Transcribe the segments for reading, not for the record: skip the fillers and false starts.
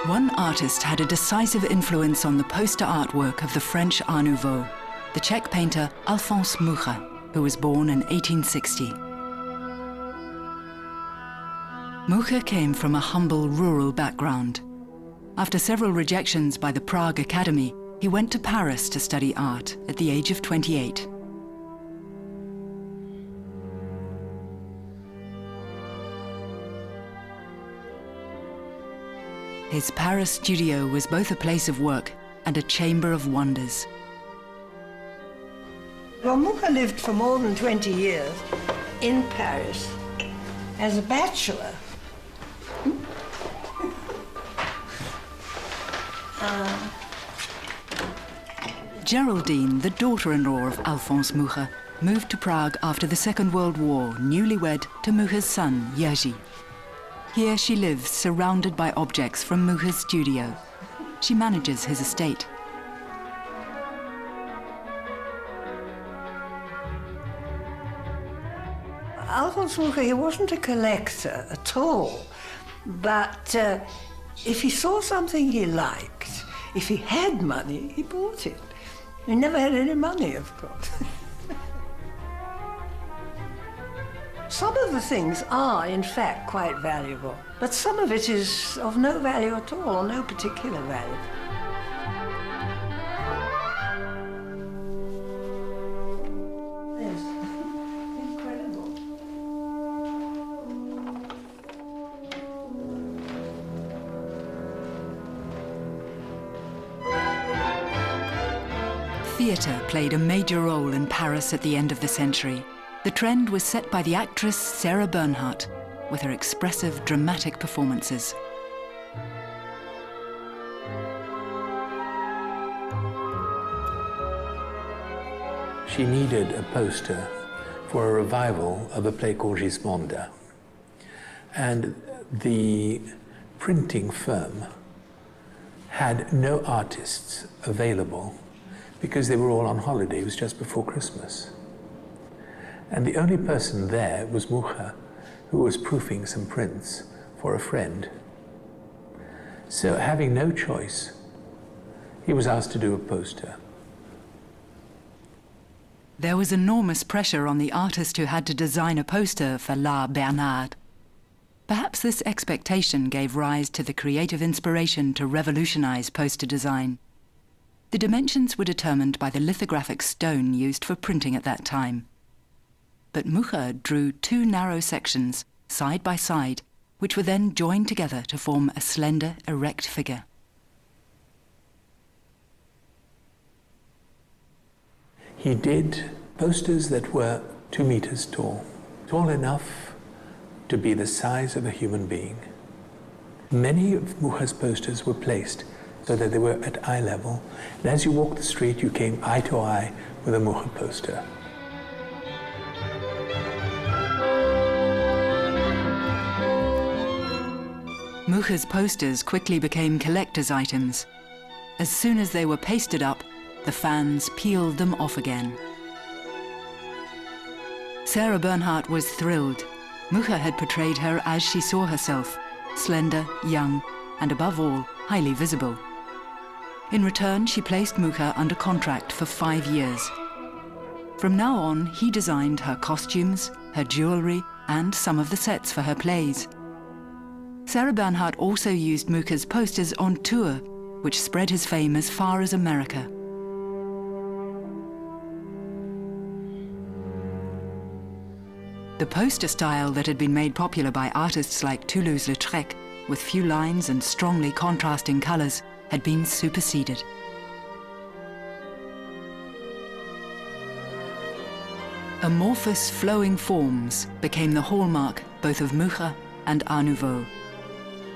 One artist had a decisive influence on the poster artwork of the French Art Nouveau, the Czech painter Alphonse Mucha, who was born in 1860. Mucha came from a humble rural background. After several rejections by the Prague Academy, he went to Paris to study art at the age of 28. His Paris studio was both a place of work and a chamber of wonders. Well, Mucha lived for more than 20 years in Paris as a bachelor. Geraldine, the daughter-in-law of Alphonse Mucha, moved to Prague after the Second World War, newlywed to Mucha's son, Jerzy. Here she lives, surrounded by objects from Mucha's studio. She manages his estate. Alphonse Mucha, he wasn't a collector at all, but if he saw something he liked, if he had money, he bought it. He never had any money, of course. Some of the things are, in fact, quite valuable, but some of it is of no value at all, or no particular value. Yes, incredible. Theatre played a major role in Paris at the end of the century. The trend was set by the actress Sarah Bernhardt, with her expressive, dramatic performances. She needed a poster for a revival of a play called Gismonda. And the printing firm had no artists available because they were all on holiday. It was just before Christmas. And the only person there was Mucha, who was proofing some prints for a friend. So having no choice, he was asked to do a poster. There was enormous pressure on the artist who had to design a poster for La Bernarde. Perhaps this expectation gave rise to the creative inspiration to revolutionize poster design. The dimensions were determined by the lithographic stone used for printing at that time. But Mucha drew two narrow sections, side by side, which were then joined together to form a slender, erect figure. He did posters that were 2 meters tall enough to be the size of a human being. Many of Mucha's posters were placed so that they were at eye level, and as you walked the street, you came eye to eye with a Mucha poster. Mucha's posters quickly became collector's items. As soon as they were pasted up, the fans peeled them off again. Sarah Bernhardt was thrilled. Mucha had portrayed her as she saw herself, slender, young, and above all, highly visible. In return, she placed Mucha under contract for 5 years. From now on, he designed her costumes, her jewelry, and some of the sets for her plays. Sarah Bernhardt also used Mucha's posters on tour, which spread his fame as far as America. The poster style that had been made popular by artists like Toulouse-Lautrec, with few lines and strongly contrasting colors, had been superseded. Amorphous, flowing forms became the hallmark both of Mucha and Art Nouveau.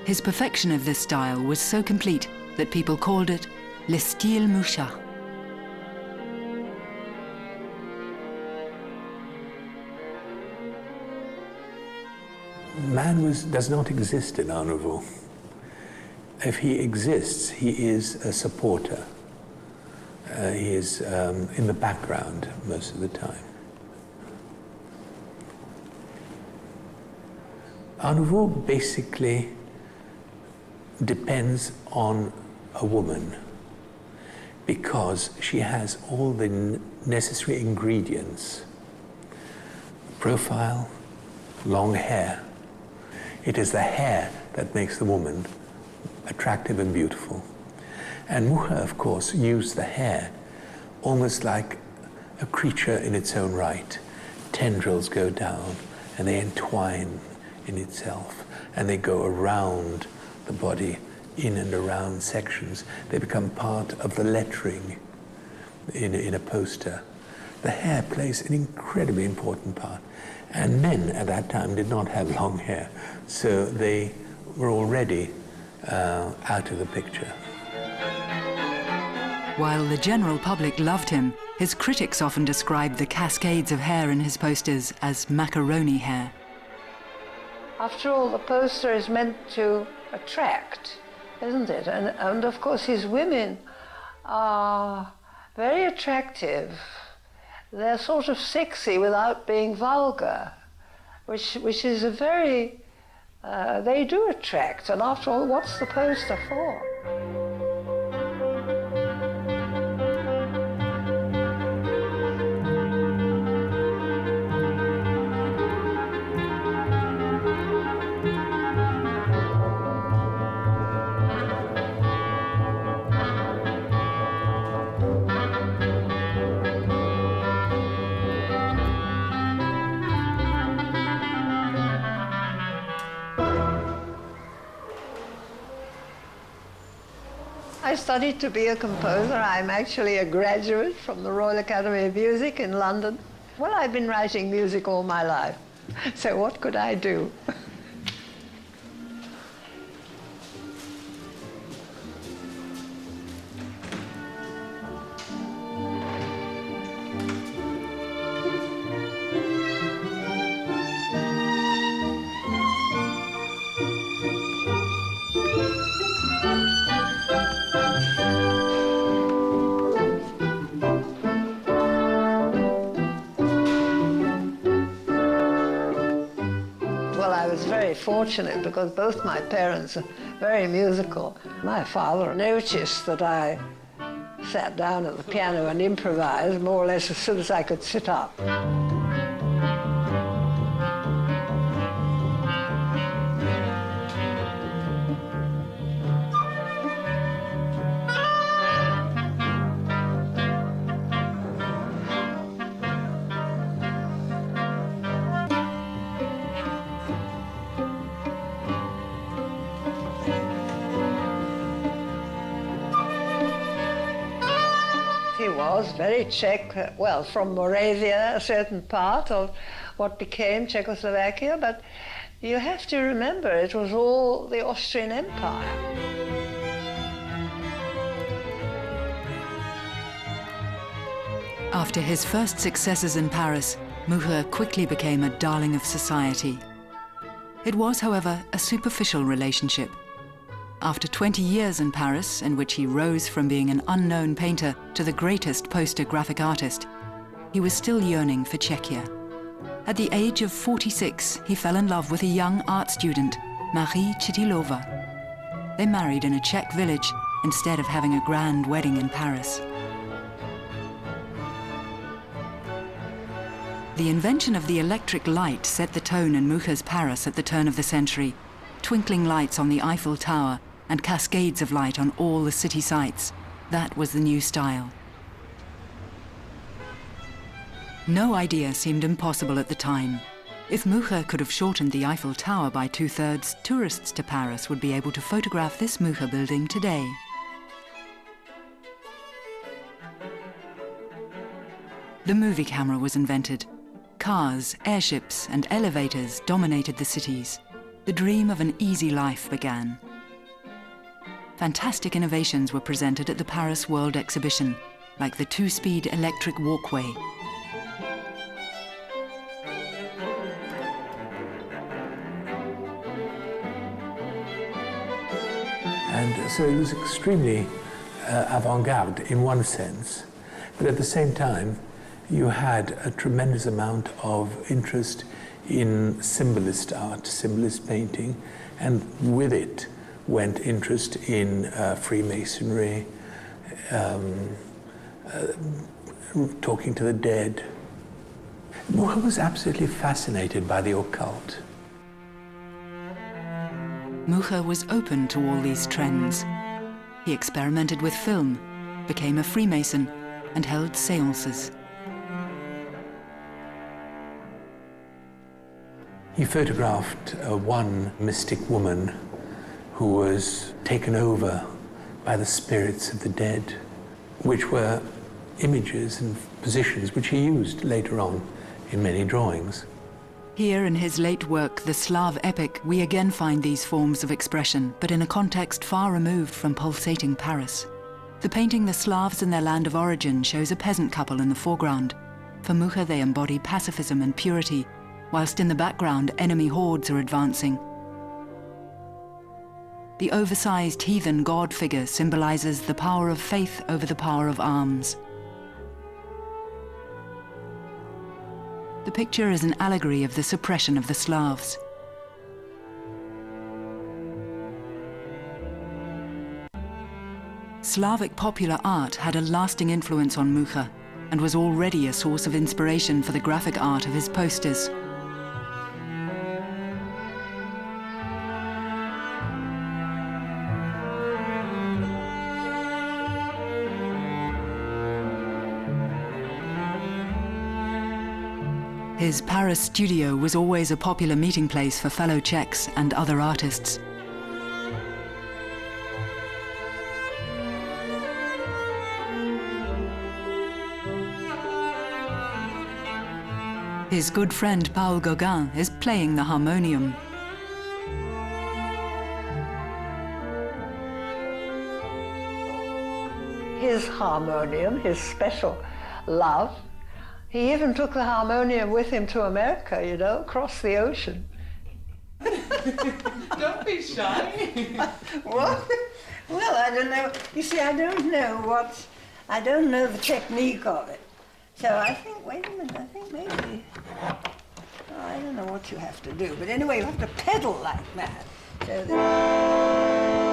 His perfection of this style was so complete that people called it le style Mucha. Man does not exist in Art Nouveau. If he exists, he is a supporter. He is in the background most of the time. Art Nouveau basically depends on a woman because she has all the necessary ingredients: profile, long hair. It is the hair that makes the woman attractive and beautiful. And Mucha, of course, used the hair almost like a creature in its own right. Tendrils go down and they entwine in itself, and they go around the body, in and around sections. They become part of the lettering in a poster. The hair plays an incredibly important part. And men at that time did not have long hair, so they were already out of the picture. While the general public loved him, his critics often described the cascades of hair in his posters as macaroni hair. After all, the poster is meant to attract, isn't it? And of course his women are very attractive. They're sort of sexy without being vulgar, which is a very, they do attract. And after all, what's the poster for? I studied to be a composer. I'm actually a graduate from the Royal Academy of Music in London. Well, I've been writing music all my life, so what could I do? I was very fortunate because both my parents are very musical. My father noticed that I sat down at the piano and improvised more or less as soon as I could sit up. He was very Czech, well, from Moravia, a certain part of what became Czechoslovakia, but you have to remember it was all the Austrian Empire. After his first successes in Paris, Mucha quickly became a darling of society. It was, however, a superficial relationship. After 20 years in Paris, in which he rose from being an unknown painter to the greatest poster graphic artist, he was still yearning for Czechia. At the age of 46, he fell in love with a young art student, Marie Chitilova. They married in a Czech village instead of having a grand wedding in Paris. The invention of the electric light set the tone in Mucha's Paris at the turn of the century. Twinkling lights on the Eiffel Tower and cascades of light on all the city sights. That was the new style. No idea seemed impossible at the time. If Mucha could have shortened the Eiffel Tower by 2/3, tourists to Paris would be able to photograph this Mucha building today. The movie camera was invented. Cars, airships, and elevators dominated the cities. The dream of an easy life began. Fantastic innovations were presented at the Paris World Exhibition, like the 2-speed electric walkway. And so it was extremely avant-garde in one sense, but at the same time, you had a tremendous amount of interest in symbolist art, symbolist painting, and with it, went interest in Freemasonry, talking to the dead. Mucha was absolutely fascinated by the occult. Mucha was open to all these trends. He experimented with film, became a Freemason, and held seances. He photographed one mystic woman who was taken over by the spirits of the dead, which were images and positions which he used later on in many drawings. Here in his late work, The Slav Epic, we again find these forms of expression, but in a context far removed from pulsating Paris. The painting The Slavs in Their Land of Origin shows a peasant couple in the foreground. For Mucha, they embody pacifism and purity, whilst in the background, enemy hordes are advancing. The oversized heathen god figure symbolizes the power of faith over the power of arms. The picture is an allegory of the suppression of the Slavs. Slavic popular art had a lasting influence on Mucha and was already a source of inspiration for the graphic art of his posters. His Paris studio was always a popular meeting place for fellow Czechs and other artists. His good friend Paul Gauguin is playing the harmonium. His harmonium, his special love. He even took the harmonium with him to America, you know, across the ocean. Don't be shy. What? Well, I don't know. You see, I don't know the technique of it. So I think, wait a minute, I think maybe, I don't know what you have to do, but anyway, you have to pedal like that. So that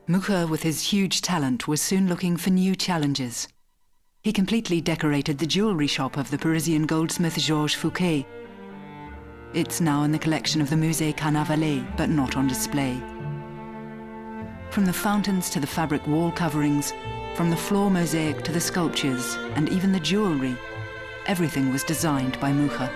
Mucha, with his huge talent, was soon looking for new challenges. He completely decorated the jewellery shop of the Parisian goldsmith Georges Fouquet. It's now in the collection of the Musée Carnavalet, but not on display. From the fountains to the fabric wall coverings, from the floor mosaic to the sculptures, and even the jewellery, everything was designed by Mucha.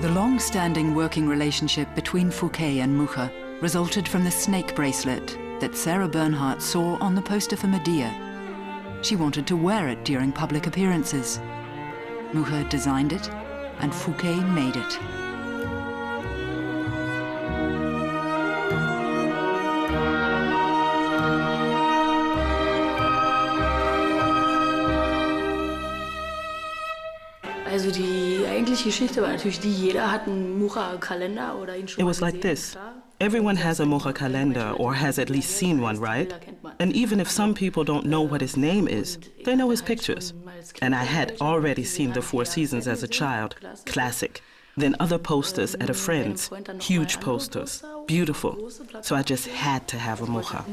The long-standing working relationship between Fouquet and Mucha resulted from the snake bracelet that Sarah Bernhardt saw on the poster for Medea. She wanted to wear it during public appearances. Mucha designed it, and Fouquet made it. Also die eigentliche Geschichte war natürlich die, jeder hat einen Mucha-Kalender oder ihn schon It was like this. Everyone has a Mucha calendar, or has at least seen one, right? And even if some people don't know what his name is, they know his pictures. And I had already seen the Four Seasons as a child, classic. Then other posters at a friend's, huge posters, beautiful. So I just had to have a Mucha.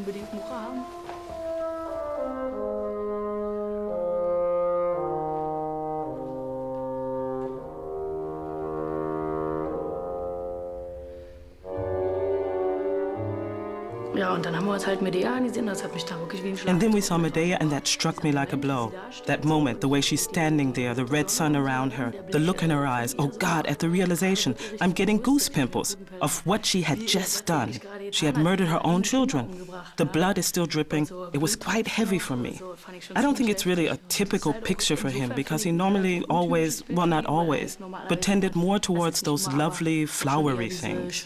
Ja, und dann haben wir uns halt Medea angesehen, das hat mich da wirklich wie ein Schlag. And then we saw Medea, and that struck me like a blow. That moment, the way she's standing there, the red sun around her, the look in her eyes. Oh God, at the realization, I'm getting goose pimples of what she had just done. She had murdered her own children. The blood is still dripping. It was quite heavy for me. I don't think it's really a typical picture for him, because he normally always, well, not always, but tended more towards those lovely, flowery things.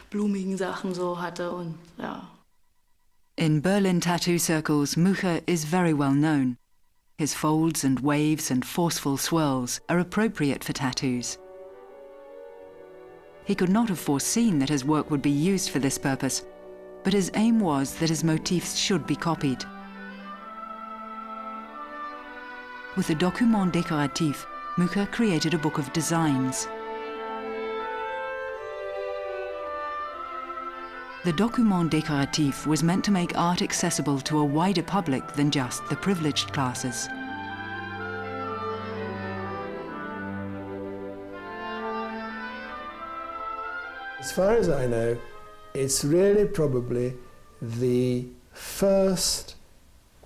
Blumigen Sachen so hatte und ja. In Berlin tattoo circles, Mucha is very well known. His folds and waves and forceful swirls are appropriate for tattoos. He could not have foreseen that his work would be used for this purpose, but his aim was that his motifs should be copied. With the Document Décoratif, Mucha created a book of designs. The Document Décoratif was meant to make art accessible to a wider public than just the privileged classes. As far as I know, it's really probably the first,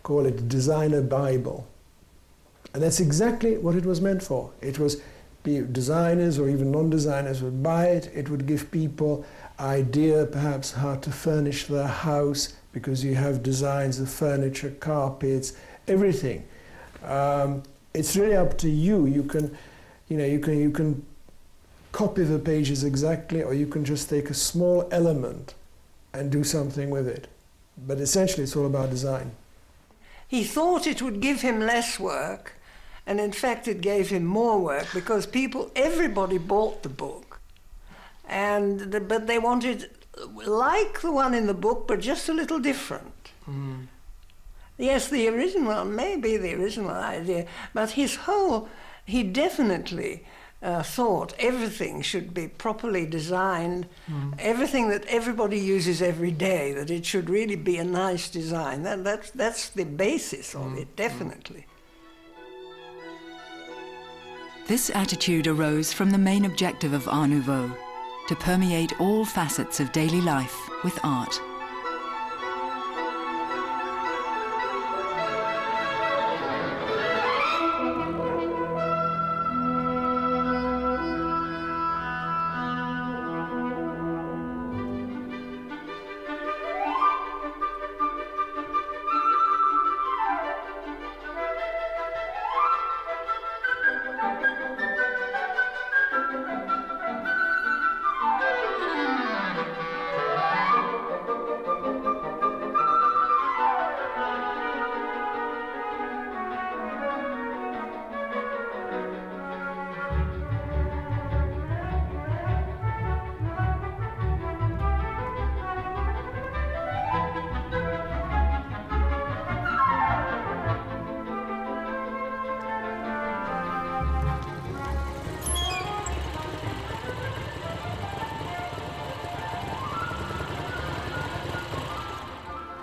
call it, designer Bible. And that's exactly what it was meant for. It was designers or even non-designers would buy it. It would give people idea perhaps how to furnish their house, because you have designs of furniture, carpets, everything. It's really up to you. You can copy the pages exactly, or you can just take a small element and do something with it. But essentially it's all about design. He thought it would give him less work, and in fact it gave him more work, because everybody bought the book. But they wanted, like the one in the book, but just a little different. Mm. Yes, the original, maybe the original idea, but he definitely thought everything should be properly designed, everything that everybody uses every day, that it should really be a nice design. That's the basis of it, definitely. This attitude arose from the main objective of Art Nouveau, to permeate all facets of daily life with art.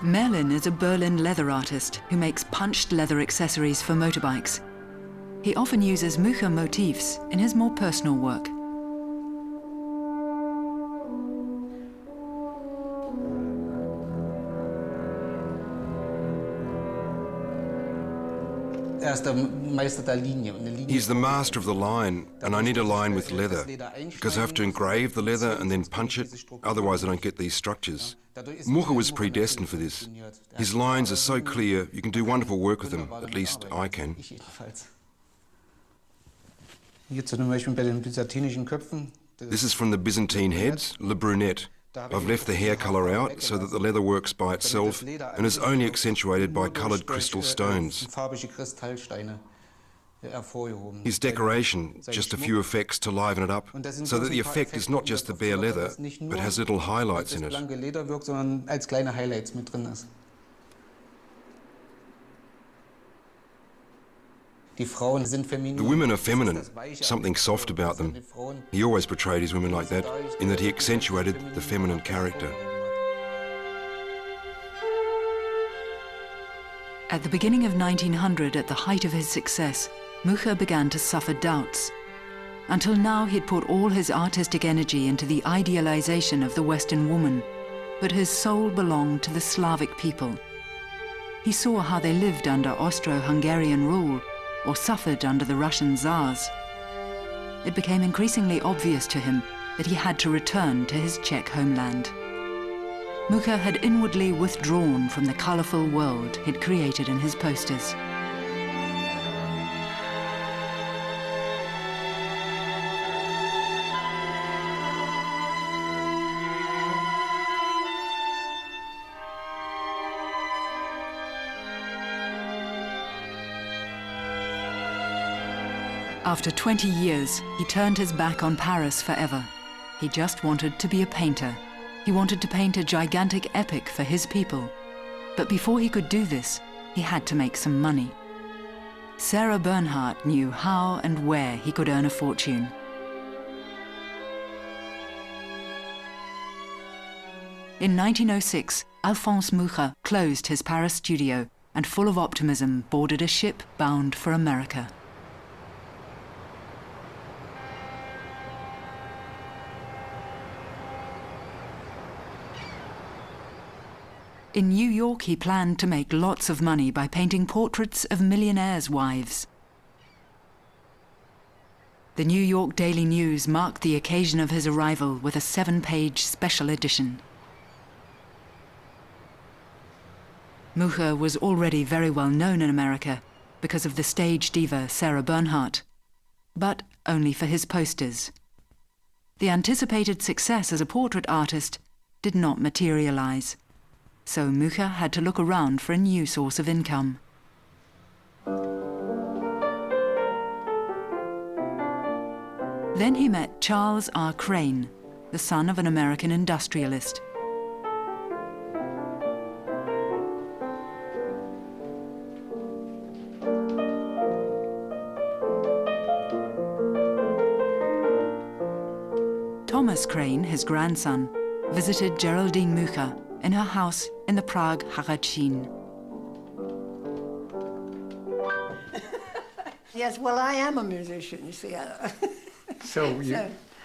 Merlin is a Berlin leather artist who makes punched leather accessories for motorbikes. He often uses Mucha motifs in his more personal work. He's the master of the line, and I need a line with leather, because I have to engrave the leather and then punch it, otherwise I don't get these structures. Mucha was predestined for this. His lines are so clear, you can do wonderful work with them, at least I can. This is from the Byzantine heads, Le Brunette. I've left the hair colour out so that the leather works by itself and is only accentuated by coloured crystal stones. His decoration, just a few effects to liven it up, so that the effect is not just the bare leather, but has little highlights in it. The women are feminine, something soft about them. He always portrayed his women like that, in that he accentuated the feminine character. At the beginning of 1900, at the height of his success, Mucha began to suffer doubts. Until now, he'd put all his artistic energy into the idealization of the Western woman, but his soul belonged to the Slavic people. He saw how they lived under Austro-Hungarian rule, or suffered under the Russian Tsars. It became increasingly obvious to him that he had to return to his Czech homeland. Mucha had inwardly withdrawn from the colourful world he'd created in his posters. After 20 years, he turned his back on Paris forever. He just wanted to be a painter. He wanted to paint a gigantic epic for his people. But before he could do this, he had to make some money. Sarah Bernhardt knew how and where he could earn a fortune. In 1906, Alphonse Mucha closed his Paris studio and, full of optimism, boarded a ship bound for America. In New York, he planned to make lots of money by painting portraits of millionaires' wives. The New York Daily News marked the occasion of his arrival with a 7-page special edition. Mucha was already very well known in America because of the stage diva Sarah Bernhardt, but only for his posters. The anticipated success as a portrait artist did not materialize, so Mucha had to look around for a new source of income. Then he met Charles R. Crane, the son of an American industrialist. Thomas Crane, his grandson, visited Geraldine Mucha in her house in the Prague Haracin. Yes, well, I am a musician, you see.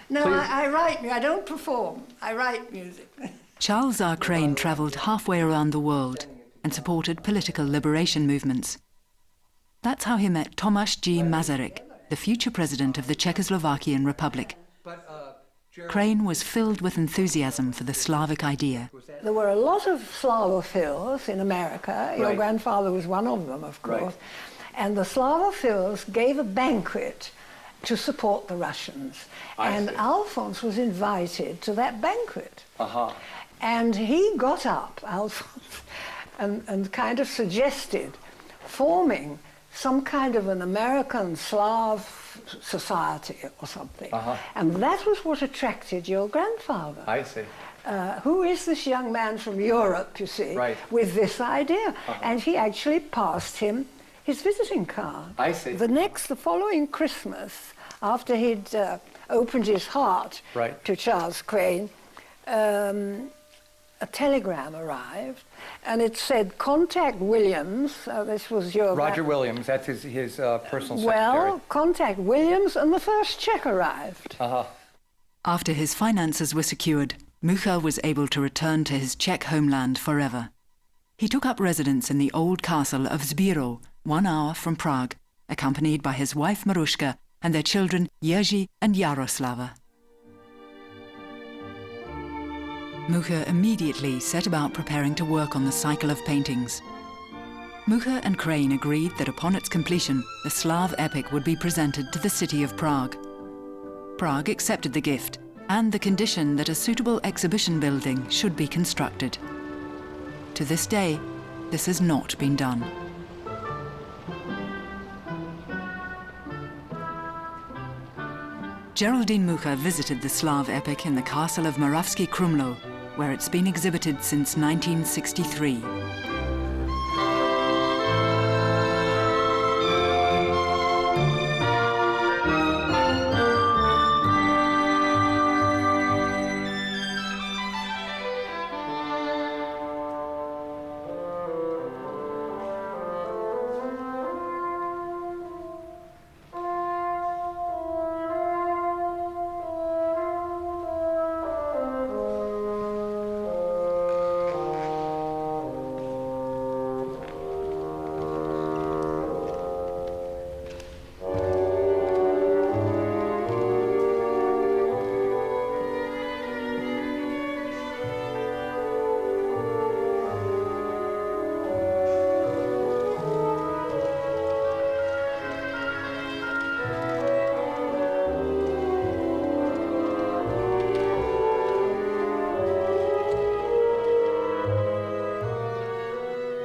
No, I write. I don't perform. I write music. Charles R. Crane travelled halfway around the world and supported political liberation movements. That's how he met Tomáš G. Masaryk, the future president of the Czechoslovakian Republic. Crane was filled with enthusiasm for the Slavic idea. There were a lot of Slavophiles in America. Your grandfather was one of them, of course. Right. And the Slavophiles gave a banquet to support the Russians. And Alphonse was invited to that banquet. And he got up, Alphonse, and kind of suggested forming some kind of an American Slav society or something. And that was what attracted your grandfather. I see. Who is this young man from Europe, you see, with this idea? And he actually passed him his visiting card. I see. The following Christmas, after he'd opened his heart to Charles Crane, a telegram arrived, and it said, "Contact Williams." This was your... Roger Williams, that's his personal secretary. Well, contact Williams, and the first check arrived. After his finances were secured, Mucha was able to return to his Czech homeland forever. He took up residence in the old castle of Zbírov, 1 hour from Prague, accompanied by his wife Maruška and their children Jerzy and Jaroslava. Mucha immediately set about preparing to work on the cycle of paintings. Mucha and Crane agreed that upon its completion, the Slav epic would be presented to the city of Prague. Prague accepted the gift and the condition that a suitable exhibition building should be constructed. To this day, this has not been done. Geraldine Mucha visited the Slav epic in the castle of Moravsky Krumlov, where it's been exhibited since 1963.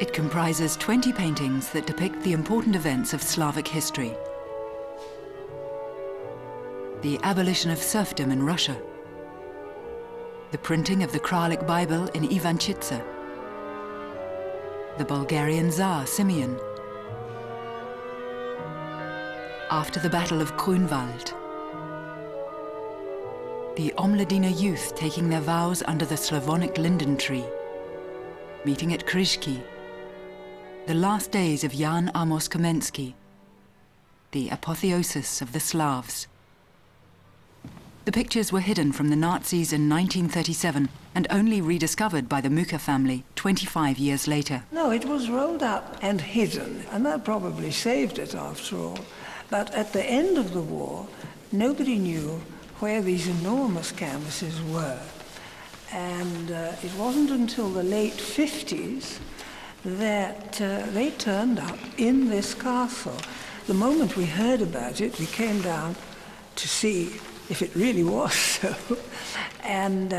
It comprises 20 paintings that depict the important events of Slavic history. the abolition of serfdom in Russia, the printing of the Kralik Bible in Ivanchitsa, the Bulgarian Tsar Simeon, after the Battle of Grunwald, the Omladina youth taking their vows under the Slavonic linden tree, meeting at Kryzhki, the last days of Jan Amos Kamensky, the apotheosis of the Slavs. The pictures were hidden from the Nazis in 1937 and only rediscovered by the Mucha family 25 years later. No, it was rolled up and hidden, and that probably saved it after all. But at the end of the war, nobody knew where these enormous canvases were. And it wasn't until the late 50s that they turned up in this castle. The moment we heard about it, we came down to see if it really was so. And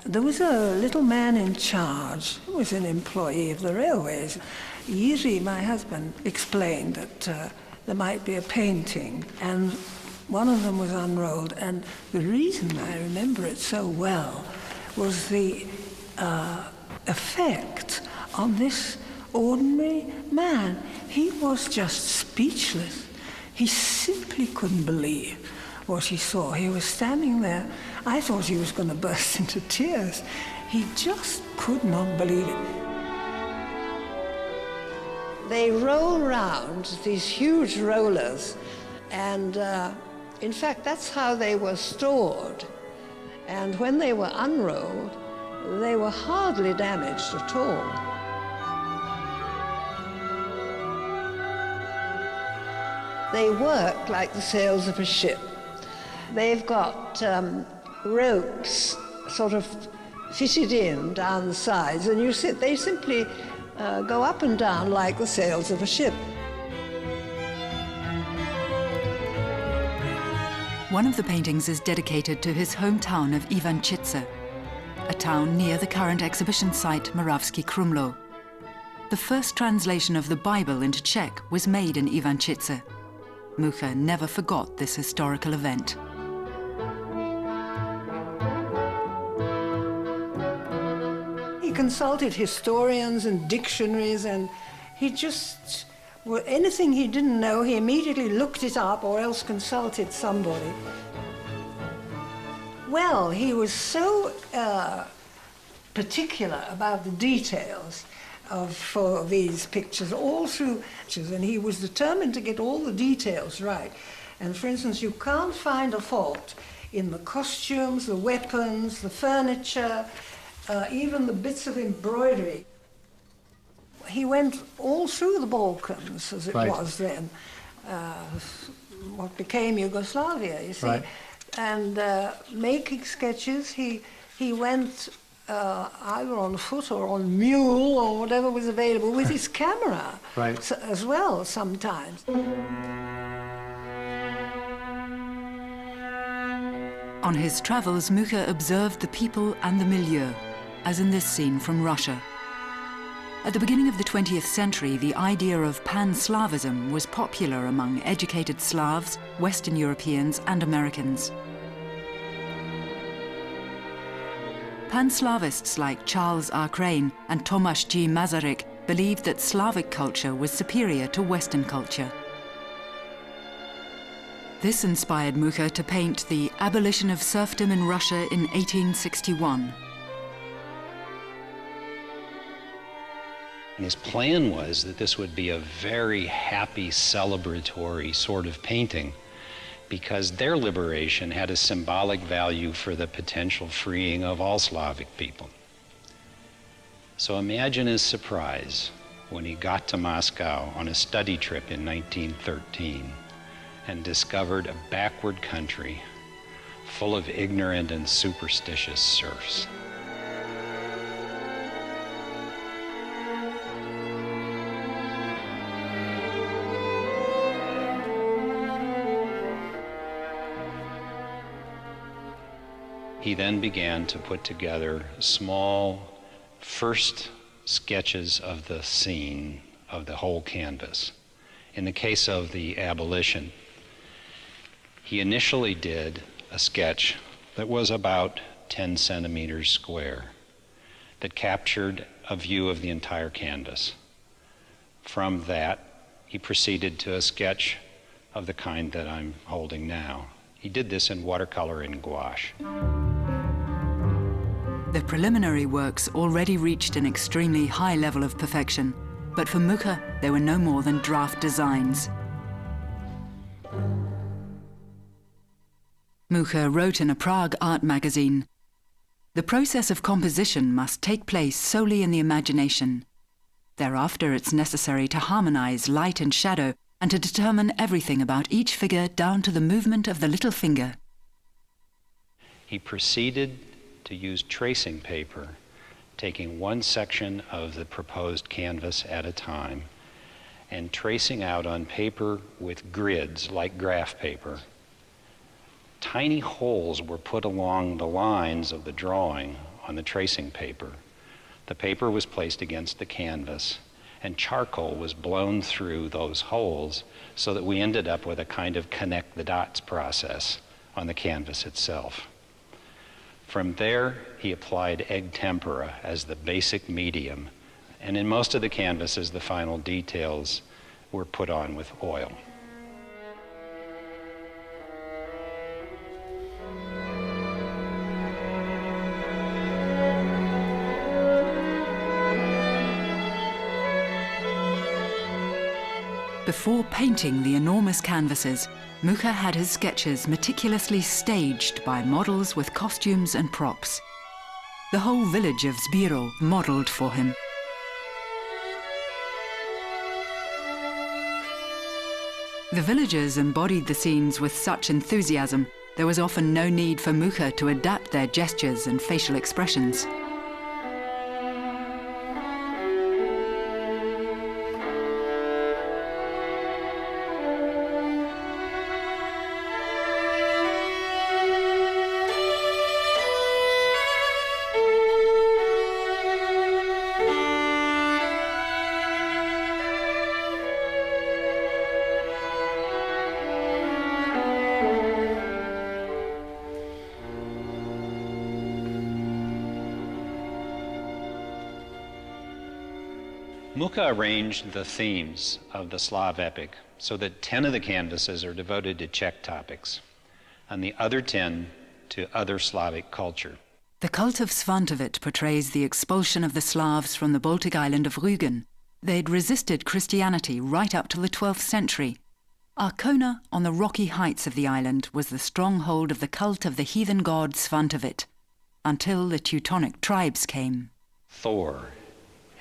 there was a little man in charge, who was an employee of the railways. Yuri, my husband, explained that there might be a painting, and one of them was unrolled. And the reason I remember it so well was the effect on this ordinary man. He was just speechless. He simply couldn't believe what he saw. He was standing there. I thought he was going to burst into tears. He just could not believe it. They roll round, these huge rollers, and in fact, that's how they were stored. And when they were unrolled, they were hardly damaged at all. They work like the sails of a ship. They've got ropes sort of fitted in down the sides, and they simply go up and down like the sails of a ship. One of the paintings is dedicated to his hometown of Ivanchitsa, a town near the current exhibition site Moravsky Krumlov. The first translation of the Bible into Czech was made in Ivanchitsa. Mucha never forgot this historical event. He consulted historians and dictionaries, and he just, anything he didn't know, he immediately looked it up or else consulted somebody. Well, he was so particular about the details for these pictures, all through pictures, and he was determined to get all the details right. And for instance, you can't find a fault in the costumes, the weapons, the furniture, even the bits of embroidery. He went all through the Balkans, as it was then, what became Yugoslavia, you see. Right. And making sketches, he went either on foot or on mule or whatever was available with his camera as well sometimes. On his travels, Mucha observed the people and the milieu, as in this scene from Russia. At the beginning of the 20th century, the idea of pan-Slavism was popular among educated Slavs, Western Europeans, and Americans. Pan-Slavists like Charles R. Crane and Tomasz G. Masaryk believed that Slavic culture was superior to Western culture. This inspired Mucha to paint the abolition of serfdom in Russia in 1861. And his plan was that this would be a very happy, celebratory sort of painting, because their liberation had a symbolic value for the potential freeing of all Slavic people. So imagine his surprise when he got to Moscow on a study trip in 1913 and discovered a backward country full of ignorant and superstitious serfs. He then began to put together small first sketches of the scene of the whole canvas. In the case of the abolition, He initially did a sketch that was about 10 centimeters square that captured a view of the entire canvas. From that, he proceeded to a sketch of the kind that I'm holding now. He did this in watercolor and gouache. The preliminary works already reached an extremely high level of perfection, but for Mucha, they were no more than draft designs. Mucha wrote in a Prague art magazine, "The process of composition must take place solely in the imagination. Thereafter it's necessary to harmonize light and shadow and to determine everything about each figure down to the movement of the little finger." He proceeded to use tracing paper, taking one section of the proposed canvas at a time and tracing out on paper with grids like graph paper. Tiny holes were put along the lines of the drawing on the tracing paper. The paper was placed against the canvas, and charcoal was blown through those holes so that we ended up with a kind of connect the dots process on the canvas itself. From there, he applied egg tempera as the basic medium, and in most of the canvases, the final details were put on with oil. Before painting the enormous canvases, Mucha had his sketches meticulously staged by models with costumes and props. The whole village of Zbiro modelled for him. The villagers embodied the scenes with such enthusiasm, there was often no need for Mucha to adapt their gestures and facial expressions. Mucha arranged the themes of the Slav epic so that 10 of the canvases are devoted to Czech topics, and the other 10 to other Slavic culture. The cult of Svantovit portrays the expulsion of the Slavs from the Baltic island of Rügen. They'd resisted Christianity right up to the 12th century. Arkona, on the rocky heights of the island, was the stronghold of the cult of the heathen god Svantovit, until the Teutonic tribes came. Thor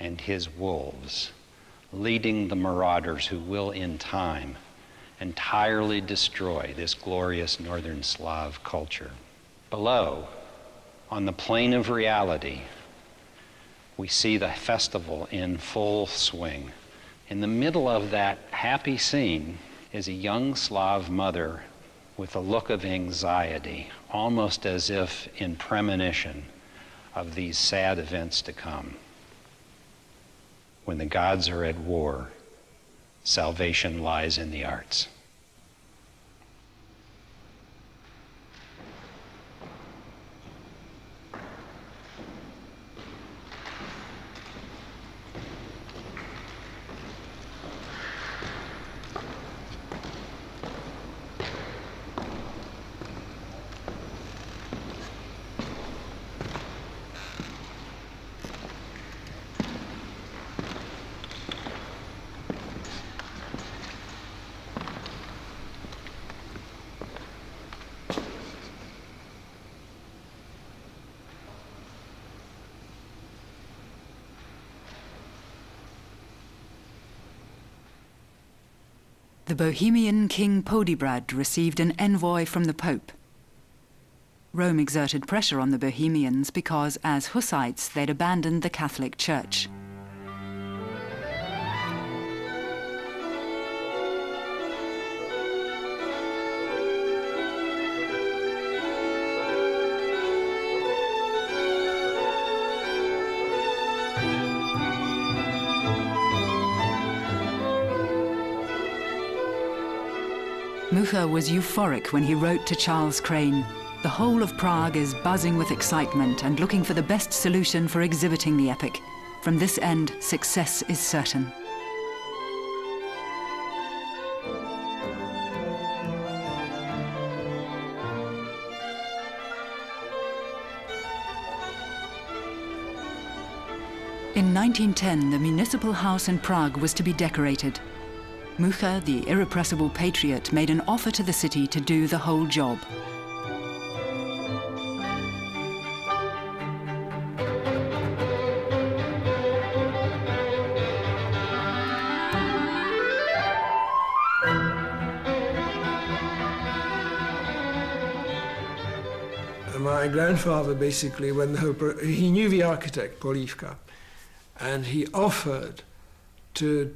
and his wolves, leading the marauders who will in time entirely destroy this glorious northern Slav culture. Below, on the plane of reality, we see the festival in full swing. In the middle of that happy scene is a young Slav mother with a look of anxiety, almost as if in premonition of these sad events to come. When the gods are at war, salvation lies in the arts. The Bohemian King Podiebrad received an envoy from the Pope. Rome exerted pressure on the Bohemians because, as Hussites, they'd abandoned the Catholic Church. Mucha was euphoric when he wrote to Charles Crane, "The whole of Prague is buzzing with excitement and looking for the best solution for exhibiting the epic. From this end, success is certain." In 1910, the municipal house in Prague was to be decorated. Mucha, the irrepressible patriot, made an offer to the city to do the whole job. My grandfather basically, when he knew the architect, Polívka, and he offered to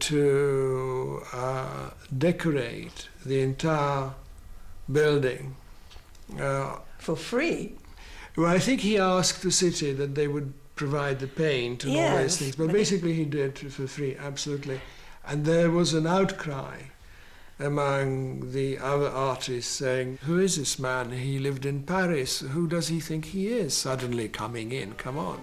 decorate the entire building. For free? Well, I think he asked the city that they would provide the paint and all these things, but basically he did for free, absolutely. And there was an outcry among the other artists saying, "Who is this man? He lived in Paris. Who does he think he is suddenly coming in? Come on."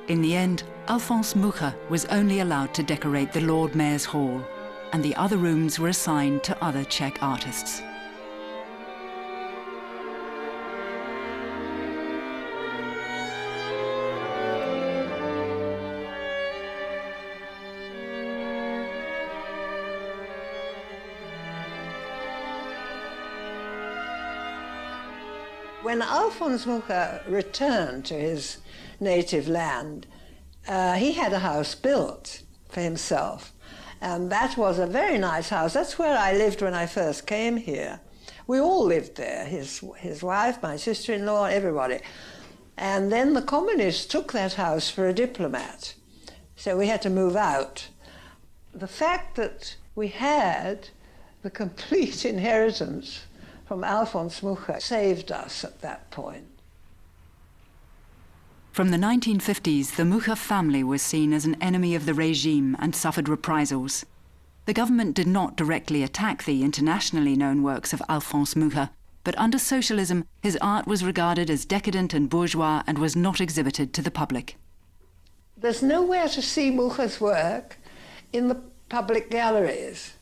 In the end, Alphonse Mucha was only allowed to decorate the Lord Mayor's Hall, and the other rooms were assigned to other Czech artists. When Alphonse Mucha returned to his native land, he had a house built for himself. And that was a very nice house. That's where I lived when I first came here. We all lived there, his wife, my sister-in-law, everybody. And then the communists took that house for a diplomat. So we had to move out. The fact that we had the complete inheritance from Alphonse Mucha saved us at that point. From the 1950s, the Mucha family was seen as an enemy of the regime and suffered reprisals. The government did not directly attack the internationally known works of Alphonse Mucha, but under socialism, his art was regarded as decadent and bourgeois and was not exhibited to the public. There's nowhere to see Mucha's work in the public galleries.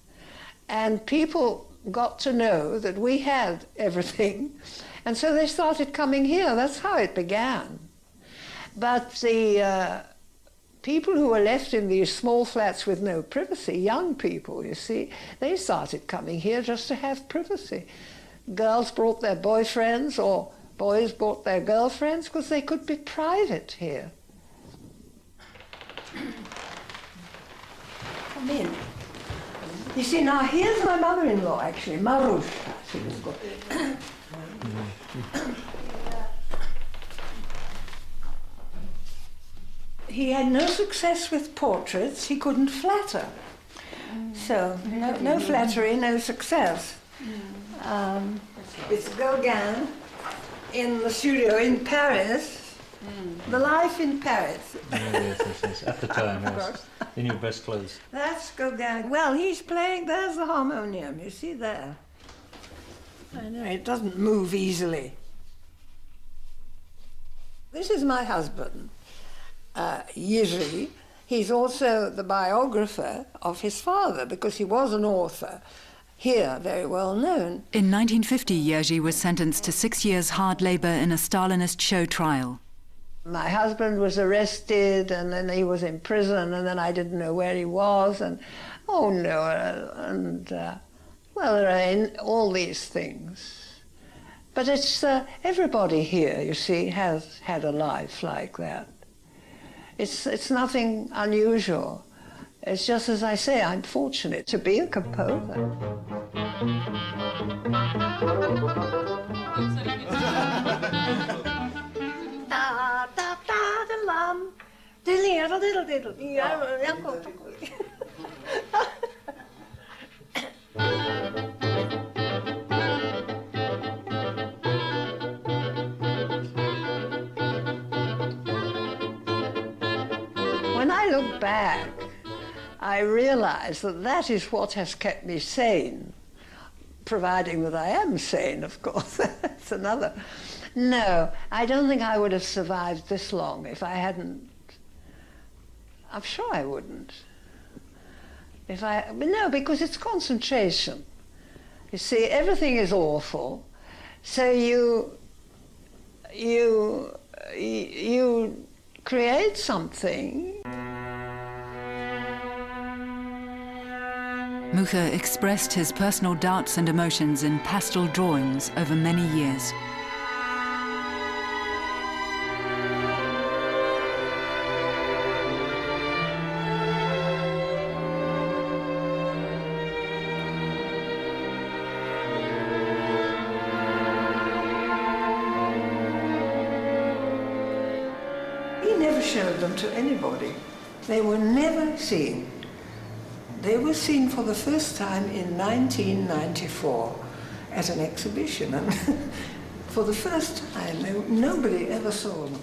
And people got to know that we had everything, and so they started coming here. That's how it began. But the people who were left in these small flats with no privacy, young people, you see, they started coming here just to have privacy. Girls brought their boyfriends, or boys brought their girlfriends, because they could be private here. Come in. You see, now here's my mother-in-law, actually, Marushka, she was called. He had no success with portraits, he couldn't flatter. So, no flattery, no success. With Gauguin in the studio in Paris, the life in Paris. Yes. At the time, yes. In your best clothes. That's Gauguin. Well, he's playing, there's the harmonium, you see there. I know, it doesn't move easily. This is my husband, Jiří. He's also the biographer of his father, because he was an author, here very well known. In 1950, Jiří was sentenced to 6 years hard labor in a Stalinist show trial. My husband was arrested, and then he was in prison, and then I didn't know where he was, and oh no, and well, there are all these things. But it's everybody here, you see, has had a life like that. It's nothing unusual. It's just as I say, I'm fortunate to be a composer. When when I look back, I realize that that is what has kept me sane, providing that I am sane, of course. That's another. No, I don't think I would have survived this long if I hadn't. I'm sure I wouldn't. No, because it's concentration. You see, everything is awful, so you create something. Mucha expressed his personal doubts and emotions in pastel drawings over many years. He never showed them to anybody. They were never seen. They were seen for the first time in 1994 at an exhibition, and for the first time nobody ever saw them.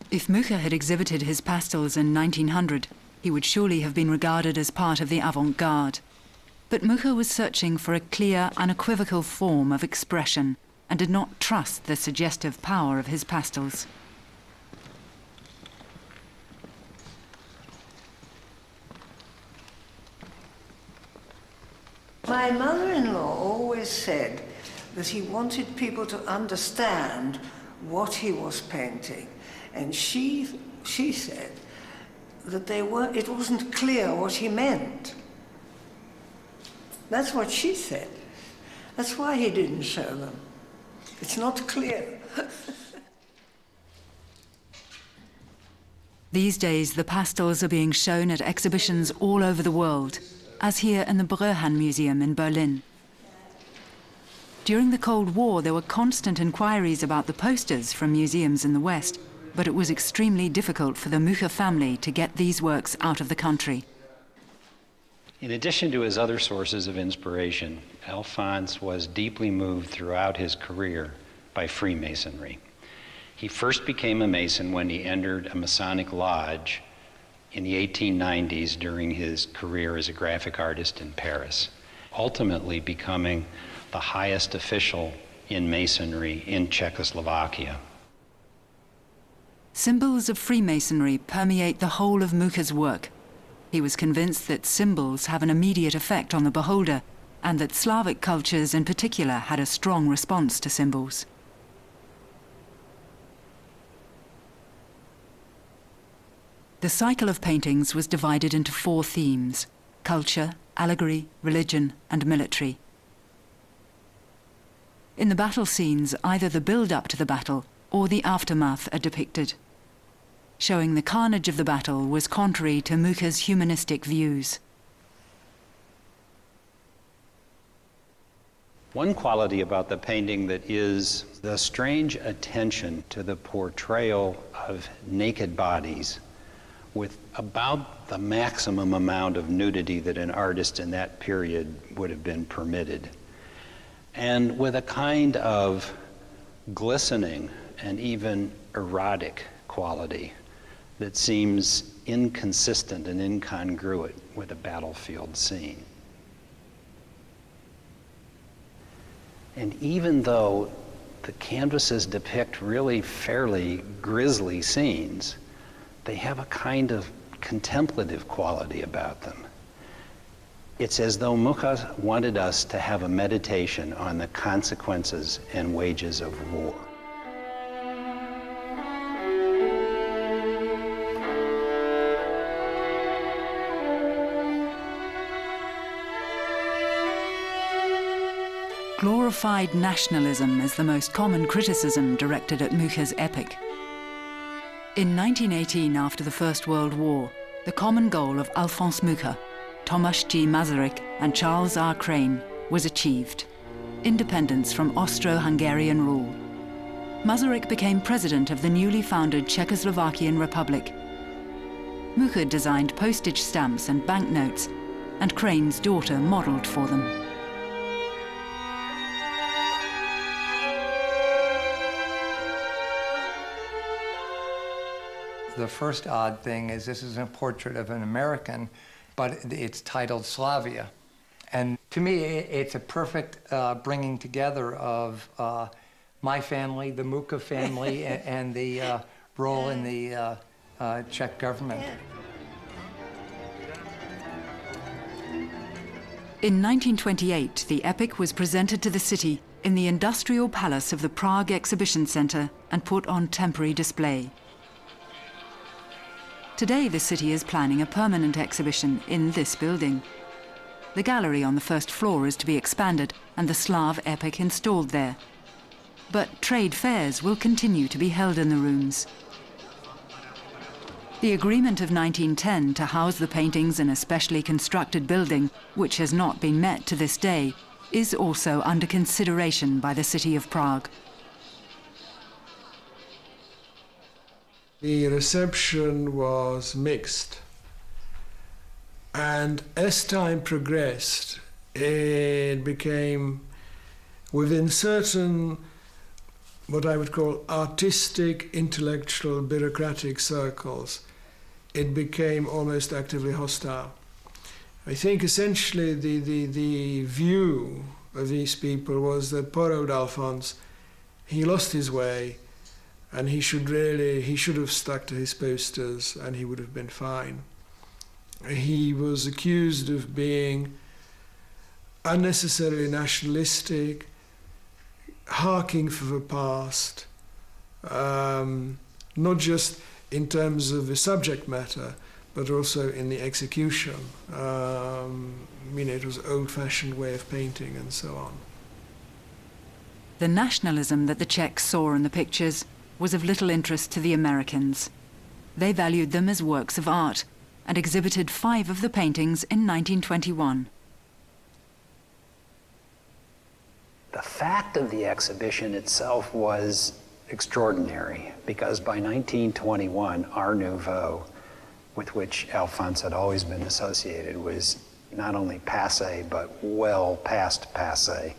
If Mucha had exhibited his pastels in 1900, he would surely have been regarded as part of the avant-garde. But Mucha was searching for a clear, unequivocal form of expression and did not trust the suggestive power of his pastels. My mother-in-law always said that he wanted people to understand what he was painting. And she said that it wasn't clear what he meant. That's what she said. That's why he didn't show them. It's not clear. These days, the pastels are being shown at exhibitions all over the world, as here in the Bröhan Museum in Berlin. During the Cold War, there were constant inquiries about the posters from museums in the West, but it was extremely difficult for the Mucha family to get these works out of the country. In addition to his other sources of inspiration, Alphonse was deeply moved throughout his career by Freemasonry. He first became a Mason when he entered a Masonic lodge in the 1890s during his career as a graphic artist in Paris, ultimately becoming the highest official in Masonry in Czechoslovakia. Symbols of Freemasonry permeate the whole of Mucha's work. He was convinced that symbols have an immediate effect on the beholder, and that Slavic cultures in particular had a strong response to symbols. The cycle of paintings was divided into 4 themes: culture, allegory, religion, and military. In the battle scenes, either the build-up to the battle or the aftermath are depicted. Showing the carnage of the battle was contrary to Mucha's humanistic views. One quality about the painting that is the strange attention to the portrayal of naked bodies with about the maximum amount of nudity that an artist in that period would have been permitted, and with a kind of glistening and even erotic quality that seems inconsistent and incongruent with a battlefield scene. And even though the canvases depict really fairly grisly scenes, they have a kind of contemplative quality about them. It's as though Mucha wanted us to have a meditation on the consequences and wages of war. Glorified nationalism is the most common criticism directed at Mucha's epic. In 1918, after the First World War, the common goal of Alphonse Mucha, Thomas G. Masaryk, and Charles R. Crane was achieved: independence from Austro-Hungarian rule. Masaryk became president of the newly founded Czechoslovakian Republic. Mucha designed postage stamps and banknotes, and Crane's daughter modeled for them. The first odd thing is this is a portrait of an American, but it's titled Slavia. And to me, it's a perfect bringing together of my family, the Mucha family, and the role in the Czech government. In 1928, the epic was presented to the city in the industrial palace of the Prague Exhibition Centre and put on temporary display. Today, the city is planning a permanent exhibition in this building. The gallery on the first floor is to be expanded and the Slav epic installed there. But trade fairs will continue to be held in the rooms. The agreement of 1910 to house the paintings in a specially constructed building, which has not been met to this day, is also under consideration by the city of Prague. The reception was mixed, and as time progressed, it became, within certain, what I would call artistic, intellectual, bureaucratic circles, it became almost actively hostile. I think essentially the view of these people was that poor old Alphonse, he lost his way, and he should have stuck to his posters and he would have been fine. He was accused of being unnecessarily nationalistic, harking for the past, not just in terms of the subject matter, but also in the execution. It was an old-fashioned way of painting and so on. The nationalism that the Czechs saw in the pictures was of little interest to the Americans. They valued them as works of art and exhibited 5 of the paintings in 1921. The fact of the exhibition itself was extraordinary because by 1921, Art Nouveau, with which Alphonse had always been associated, was not only passé, but well past passé.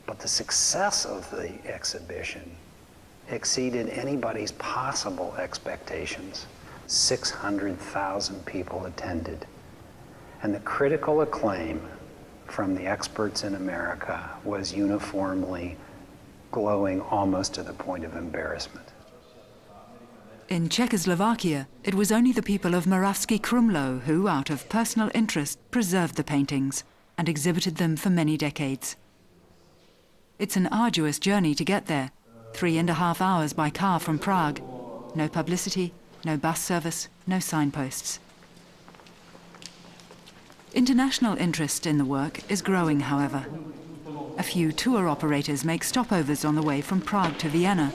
But the success of the exhibition exceeded anybody's possible expectations. 600,000 people attended. And the critical acclaim from the experts in America was uniformly glowing almost to the point of embarrassment. In Czechoslovakia, it was only the people of Moravský Krumlov who, out of personal interest, preserved the paintings and exhibited them for many decades. It's an arduous journey to get there, 3.5 hours by car from Prague. No publicity, no bus service, no signposts. International interest in the work is growing, however. A few tour operators make stopovers on the way from Prague to Vienna.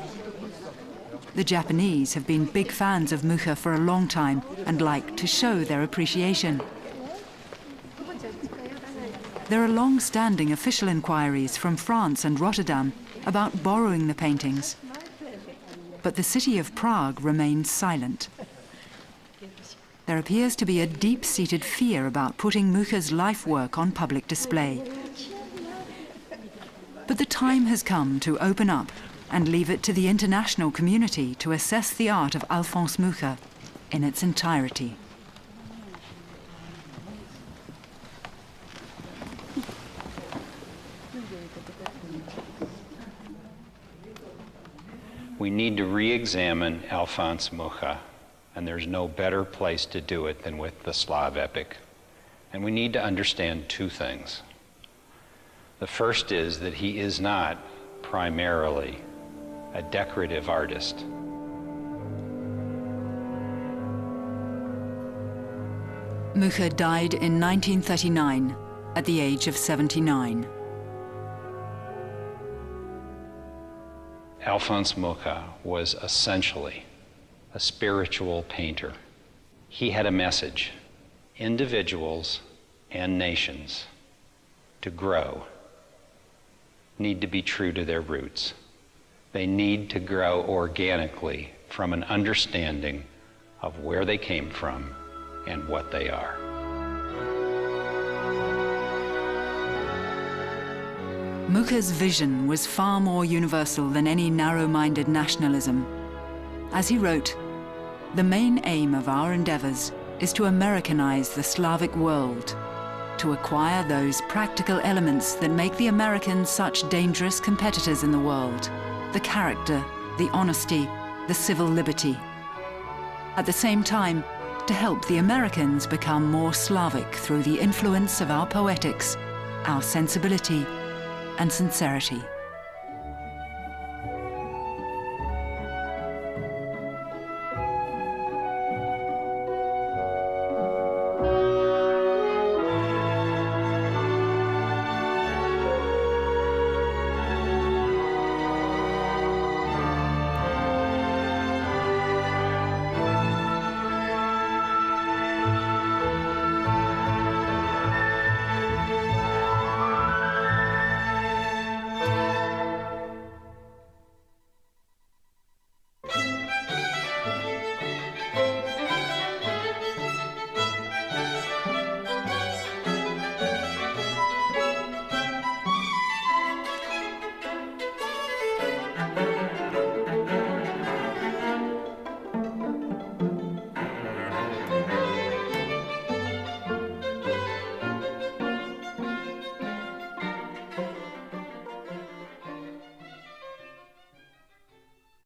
The Japanese have been big fans of Mucha for a long time and like to show their appreciation. There are long-standing official inquiries from France and Rotterdam about borrowing the paintings. But the city of Prague remains silent. There appears to be a deep-seated fear about putting Mucha's life work on public display. But the time has come to open up and leave it to the international community to assess the art of Alphonse Mucha in its entirety. We need to re-examine Alphonse Mucha, and there's no better place to do it than with the Slav epic. And we need to understand 2 things. The first is that he is not primarily a decorative artist. Mucha died in 1939 at the age of 79. Alphonse Mucha was essentially a spiritual painter. He had a message. Individuals and nations, to grow, need to be true to their roots. They need to grow organically from an understanding of where they came from and what they are. Mucha's vision was far more universal than any narrow-minded nationalism. As he wrote, The main aim of our endeavors is to Americanize the Slavic world, to acquire those practical elements that make the Americans such dangerous competitors in the world: the character, the honesty, the civil liberty. At the same time, to help the Americans become more Slavic through the influence of our poetics, our sensibility, and sincerity.